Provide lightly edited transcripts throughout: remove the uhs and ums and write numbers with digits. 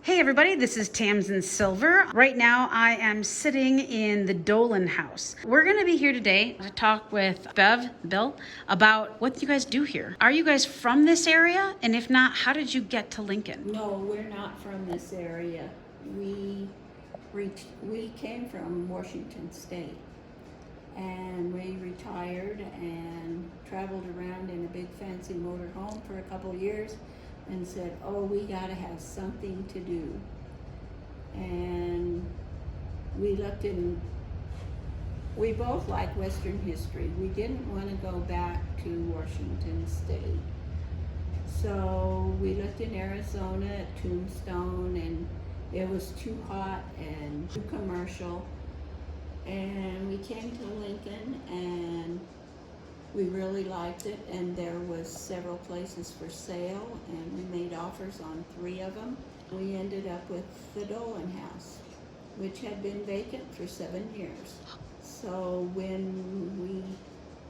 Hey everybody, this is Tamsin Silver. Right now I am sitting in the Dolan house. We're gonna be here today to talk with Bill, about what you guys do here. Are you guys from this area? And if not, how did you get to Lincoln? No, we're not from this area. We came from Washington State, and we retired and traveled around in a big fancy motor home for a couple years and said, oh, we gotta have something to do. And we looked in, we both like Western history. We didn't want to go back to Washington State. So we looked in Arizona at Tombstone, and it was too hot and too commercial. And we came to Lincoln, and we really liked it, and there was several places for sale, and we made offers on 3 of them. We ended up with the Dolan house, which had been vacant for 7 years. So when we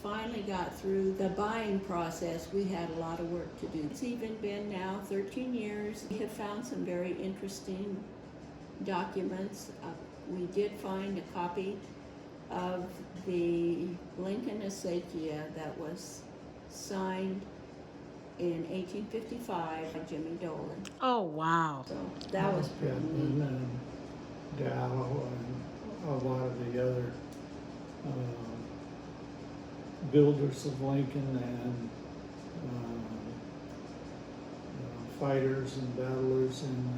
finally got through the buying process, we had a lot of work to do. It's even been now 13 years. We have found some very interesting documents. We did find a copy of the Lincoln Acequia that was signed in 1855 by Jimmy Dolan. Oh, wow. So that was pretty neat. And Dow and a lot of the other builders of Lincoln and fighters and battlers in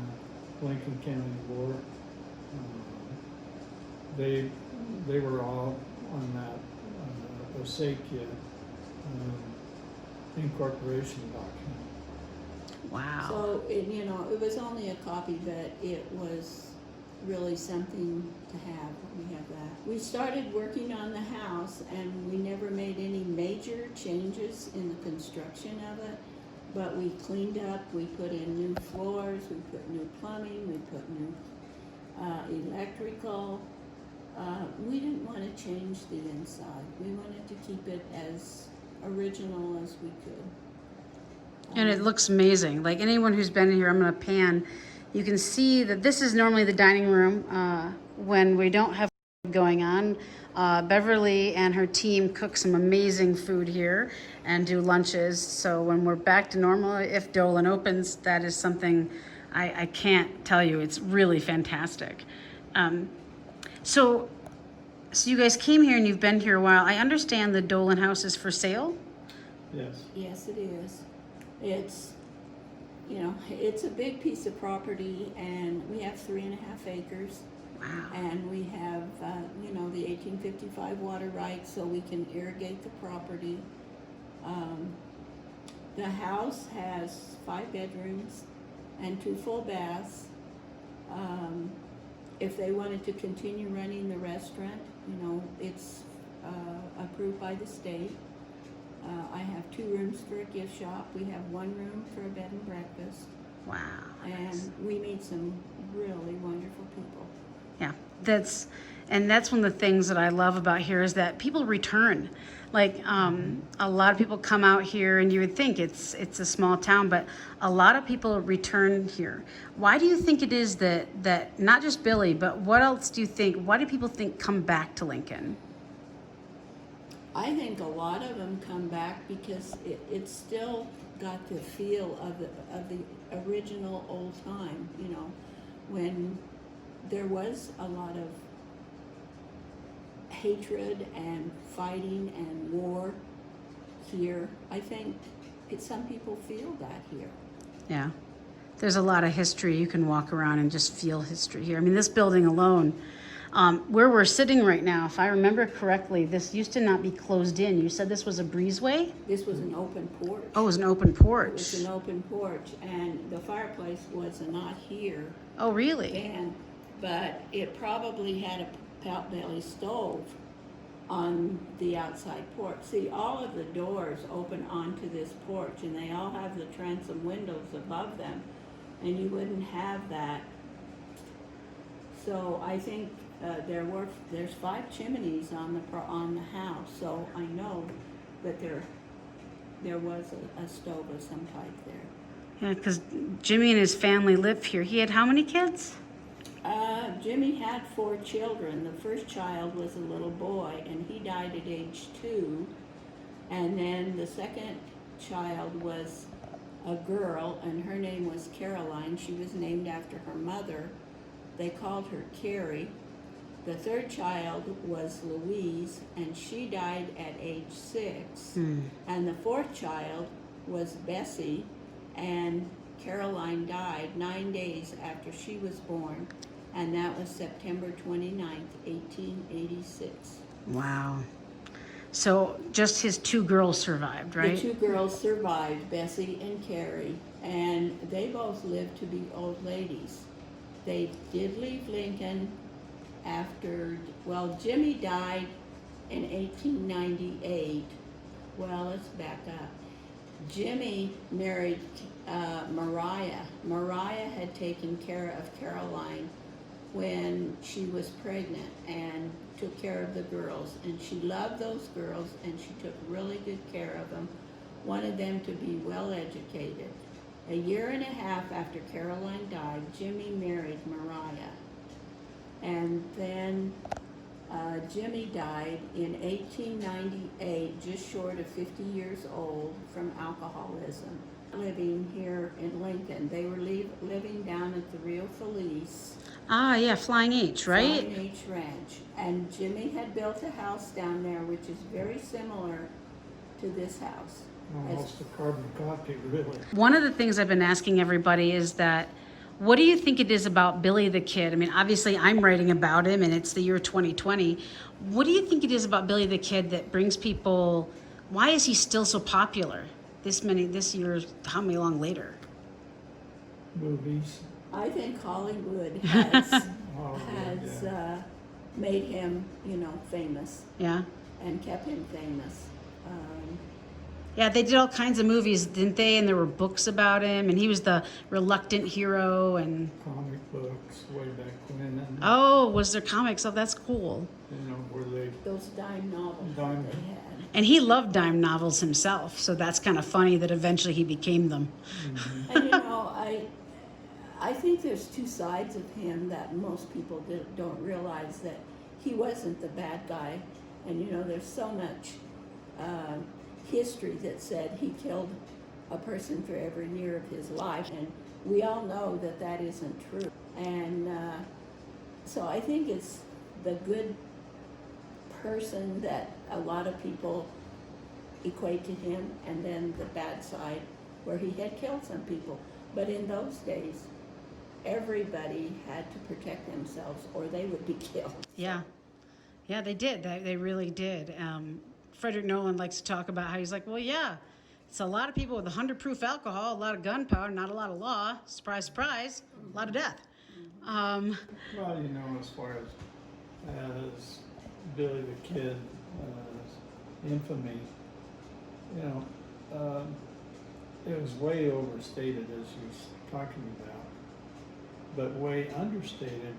the Lincoln County War. They were all on that Acequia incorporation document. Wow. So it was only a copy, but it was really something to have. We have that. We started working on the house, and we never made any major changes in the construction of it, but we cleaned up. We put in new floors, we put new plumbing, we put new electrical. We didn't want to change the inside. We wanted to keep it as original as we could. And it looks amazing. Like anyone who's been here, I'm gonna pan. You can see that this is normally the dining room when we don't have going on. Beverly and her team cook some amazing food here and do lunches. So when we're back to normal, if Dolan opens, that is something I can't tell you. It's really fantastic. So you guys came here and you've been here a while. I understand the Dolan house is for sale? Yes. Yes, it is. It's, it's a big piece of property, and we have 3.5 acres. Wow. And we have, the 1855 water rights, so we can irrigate the property. The house has 5 bedrooms and 2 full baths. If they wanted to continue running the restaurant, it's approved by the state. I have 2 rooms for a gift shop. We have 1 room for a bed and breakfast. Wow. And we meet some really wonderful people. Yeah, that's one of the things that I love about here is that people return. Like a lot of people come out here, and you would think it's a small town, but a lot of people return here. Why do you think it is that not just Billy, but what else do you think? Why do people think come back to Lincoln? I think a lot of them come back because it's still got the feel of the original old time, when there was a lot of hatred and fighting and war here. I think some people feel that here. Yeah, there's a lot of history. You can walk around and just feel history here. I mean, this building alone, where we're sitting right now, if I remember correctly, this used to not be closed in. You said this was a breezeway? This was an open porch. Oh, it was an open porch. It was an open porch, and the fireplace was not here. Oh, really? But it probably had a potbelly stove on the outside porch. See, all of the doors open onto this porch, and they all have the transom windows above them, and you wouldn't have that. So I think there's 5 chimneys on the house. So I know that there was a stove of some type there. Yeah, because Jimmy and his family live here. He had how many kids? Jimmy had 4 children. The first child was a little boy, and he died at age 2. And then the second child was a girl, and her name was Caroline. She was named after her mother. They called her Carrie. The third child was Louise, and she died at age 6. And the fourth child was Bessie, and Caroline died 9 days after she was born, and that was September 29th, 1886. Wow. So just his 2 girls survived, right? The 2 girls survived, Bessie and Carrie, and they both lived to be old ladies. They did leave Lincoln after, well, Jimmy died in 1898. Well, let's back up. Jimmy married Mariah. Mariah had taken care of Caroline when she was pregnant and took care of the girls, and she loved those girls, and she took really good care of them, wanted them to be well educated. A year and a half after Caroline died, Jimmy married Mariah, and then Jimmy died in 1898, just short of 50 years old, from alcoholism. Living here in Lincoln, they were living down at the Rio Feliz. Ah, yeah, Flying H, right? Flying H Ranch. And Jimmy had built a house down there, which is very similar to this house. Almost a carbon copy, really. One of the things I've been asking everybody is that, what do you think it is about Billy the Kid? I mean, obviously I'm writing about him and it's the year 2020. What do you think it is about Billy the Kid that brings people, why is he still so popular this year, how many long later? Movies. I think Hollywood has Yeah. made him, famous, Yeah. and kept him famous. Yeah, they did all kinds of movies, didn't they? And there were books about him, and he was the reluctant hero. And Comic books way back when. And, oh, was there comics? Oh, that's cool. where they Those dime novels Dime. that they had. And he loved dime novels himself, so that's kind of funny that eventually he became them. And I think there's 2 sides of him that most people don't realize, that he wasn't the bad guy. And there's so much history that said he killed a person for every year of his life, and we all know that that isn't true. And so I think it's the good person that a lot of people equate to him, and then the bad side where he had killed some people. But in those days, everybody had to protect themselves or they would be killed. Yeah. Yeah, they did. They really did. Frederick Nolan likes to talk about how he's like, well, yeah, it's a lot of people with 100 proof alcohol, a lot of gunpowder, not a lot of law. Surprise, surprise, a lot of death. Well, as far as Billy the Kid, infamy, it was way overstated, as you were talking about, but way understated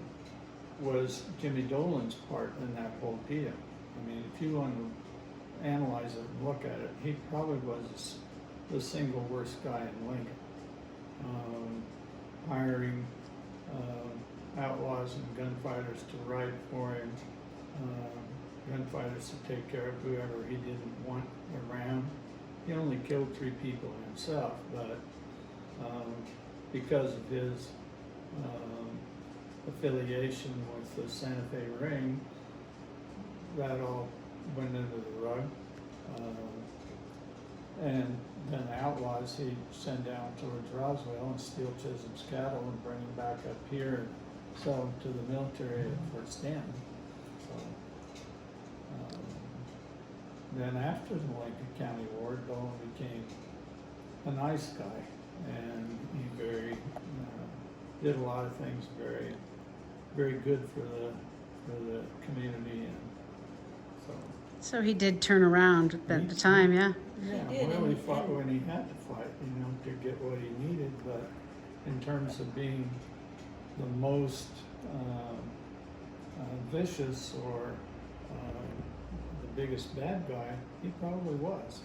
was Jimmy Dolan's part in that whole deal. I mean, if you want to analyze it and look at it, he probably was the single worst guy in Lincoln. Hiring outlaws and gunfighters to ride for him, gunfighters to take care of whoever he didn't want around. He only killed 3 people himself, but because of his affiliation with the Santa Fe Ring, that all went into the rug. And then outlaws he'd send down towards Roswell and steal Chisholm's cattle and bring them back up here and sell them to the military at Fort Stanton. So, then after the Lincoln County War, Dolan became a nice guy, and he did a lot of things very, very good for the community, and So he did turn around at the time, yeah. yeah, He did, well, he and- fought when he had to fight, to get what he needed, but in terms of being the most vicious or the biggest bad guy, he probably was.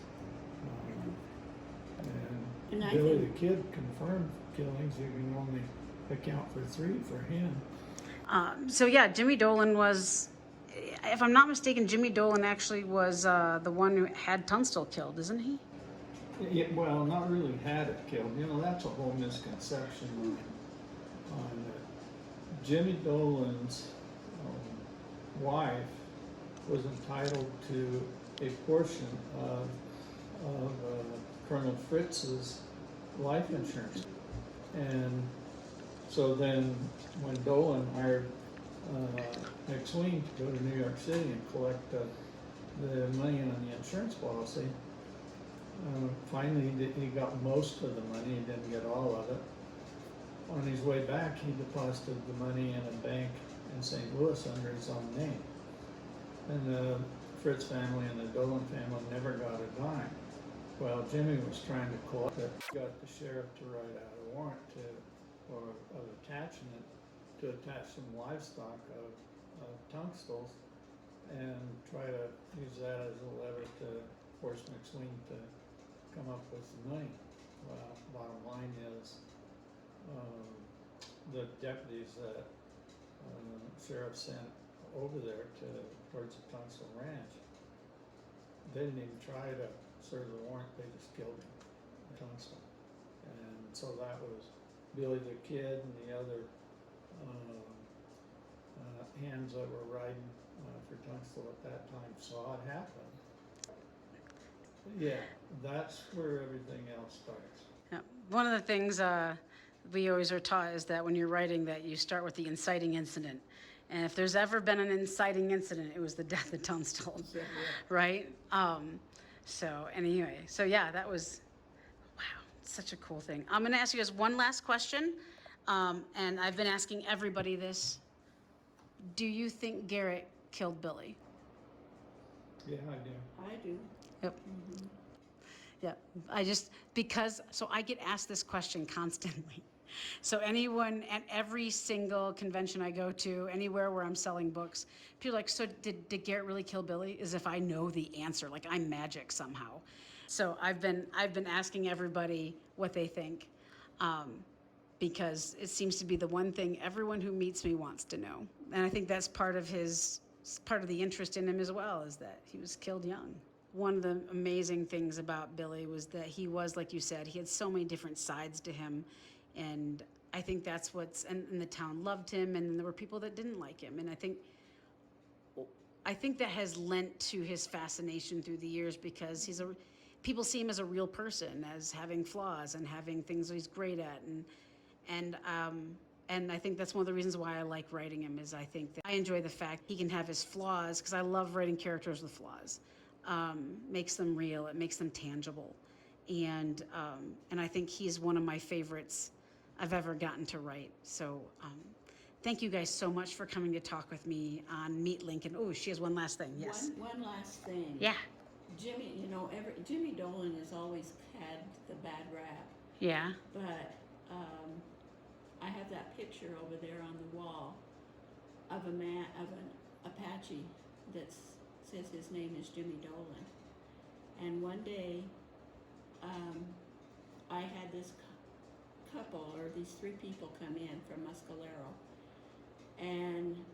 And And I Billy think, the Kid confirmed killings, you can only account for 3 for him. So yeah, Jimmy Dolan was, if I'm not mistaken, Jimmy Dolan actually was the one who had Tunstall killed, isn't he? Yeah, well, not really had it killed, you know, that's a whole misconception on Jimmy Dolan's wife was entitled to a portion of Colonel Fritz's life insurance. And so then when Dolan hired McSween to go to New York City and collect the money on the insurance policy, finally he got most of the money, he didn't get all of it. On his way back, he deposited the money in a bank in St. Louis under his own name. And the Fritz family and the Dolan family never got a dime. Well, Jimmy was trying to collect it, got the sheriff to write out a warrant or of attachment to attach some livestock of Tunstall's and try to use that as a lever to force McSween to come up with the money. Well, bottom line is, the deputies that sheriff sent over there towards the Tunstall Ranch, they didn't even try to serve the warrant, they just killed him at Tunstall. And so that was Billy the Kid and the other hands that were riding for Tunstall at that time saw it happen. Yeah, that's where everything else starts. Yeah. One of the things we always are taught is that when you're writing that you start with the inciting incident. And if there's ever been an inciting incident, it was the death of Tunstall, yeah. right? So anyway, so yeah, that was, wow, such a cool thing. I'm gonna ask you guys one last question. And I've been asking everybody this. Do you think Garrett killed Billy? Yeah, I do. I do. Yep. Yeah, so I get asked this question constantly. So anyone at every single convention I go to, anywhere where I'm selling books, people are like, so did Garrett really kill Billy? As if I know the answer, like I'm magic somehow. So I've been asking everybody what they think, because it seems to be the one thing everyone who meets me wants to know. And I think that's part of the interest in him as well, is that he was killed young. One of the amazing things about Billy was that he was, like you said, he had so many different sides to him. And I think that's and the town loved him, and there were people that didn't like him. And I think that has lent to his fascination through the years, because people see him as a real person, as having flaws and having things that he's great at. And I think that's one of the reasons why I like writing him, is I think that I enjoy the fact he can have his flaws, because I love writing characters with flaws. Makes them real, it makes them tangible. And I think he's one of my favorites I've ever gotten to write. So thank you guys so much for coming to talk with me on Meet Lincoln. Oh, she has one last thing, yes. One last thing. Yeah. Jimmy, Jimmy Dolan has always had the bad rap. Yeah. But I have that picture over there on the wall of an Apache that says his name is Jimmy Dolan. And one day, I had this couple, or these 3 people, come in from Muscalero. And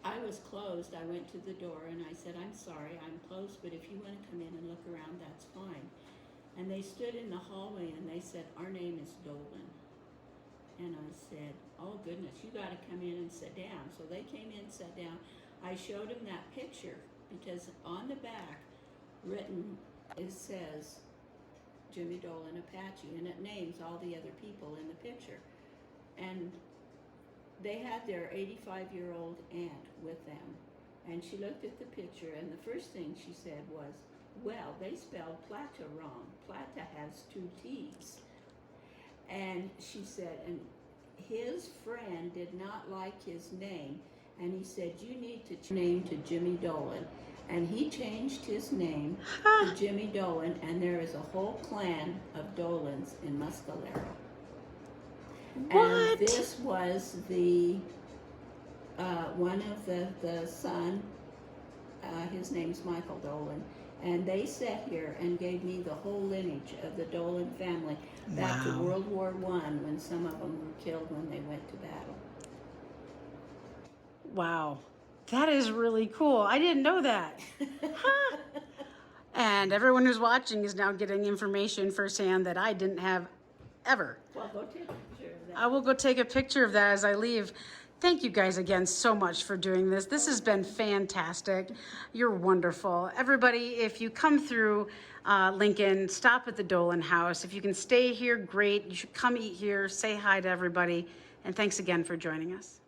I was closed. I went to the door and I said, I'm sorry, I'm closed, but if you want to come in and look around, that's fine. And they stood in the hallway and they said, our name is Dolan. And I said, oh goodness, you got to come in and sit down. So they came in, sat down. I showed them that picture, because on the back, written, it says Jimmy Dolan Apache, and it names all the other people in the picture. And they had their 85-year-old aunt with them, and she looked at the picture, and the first thing she said was, well, they spelled Plata wrong. Plata has 2 T's. And she said, and his friend did not like his name, and he said, you need to change your name to Jimmy Dolan. And he changed his name to Jimmy Dolan, and there is a whole clan of Dolans in Muscalero. What? And this was the one of the son, his name's Michael Dolan. And they sat here and gave me the whole lineage of the Dolan family back to Wow. World War I, when some of them were killed when they went to battle. Wow. That is really cool. I didn't know that. Huh. And everyone who's watching is now getting information firsthand that I didn't have ever. Well, go take a picture of that. I will go take a picture of that as I leave. Thank you guys again so much for doing this. This has been fantastic. You're wonderful. Everybody, if you come through Lincoln, stop at the Dolan House. If you can stay here, great. You should come eat here, say hi to everybody. And thanks again for joining us.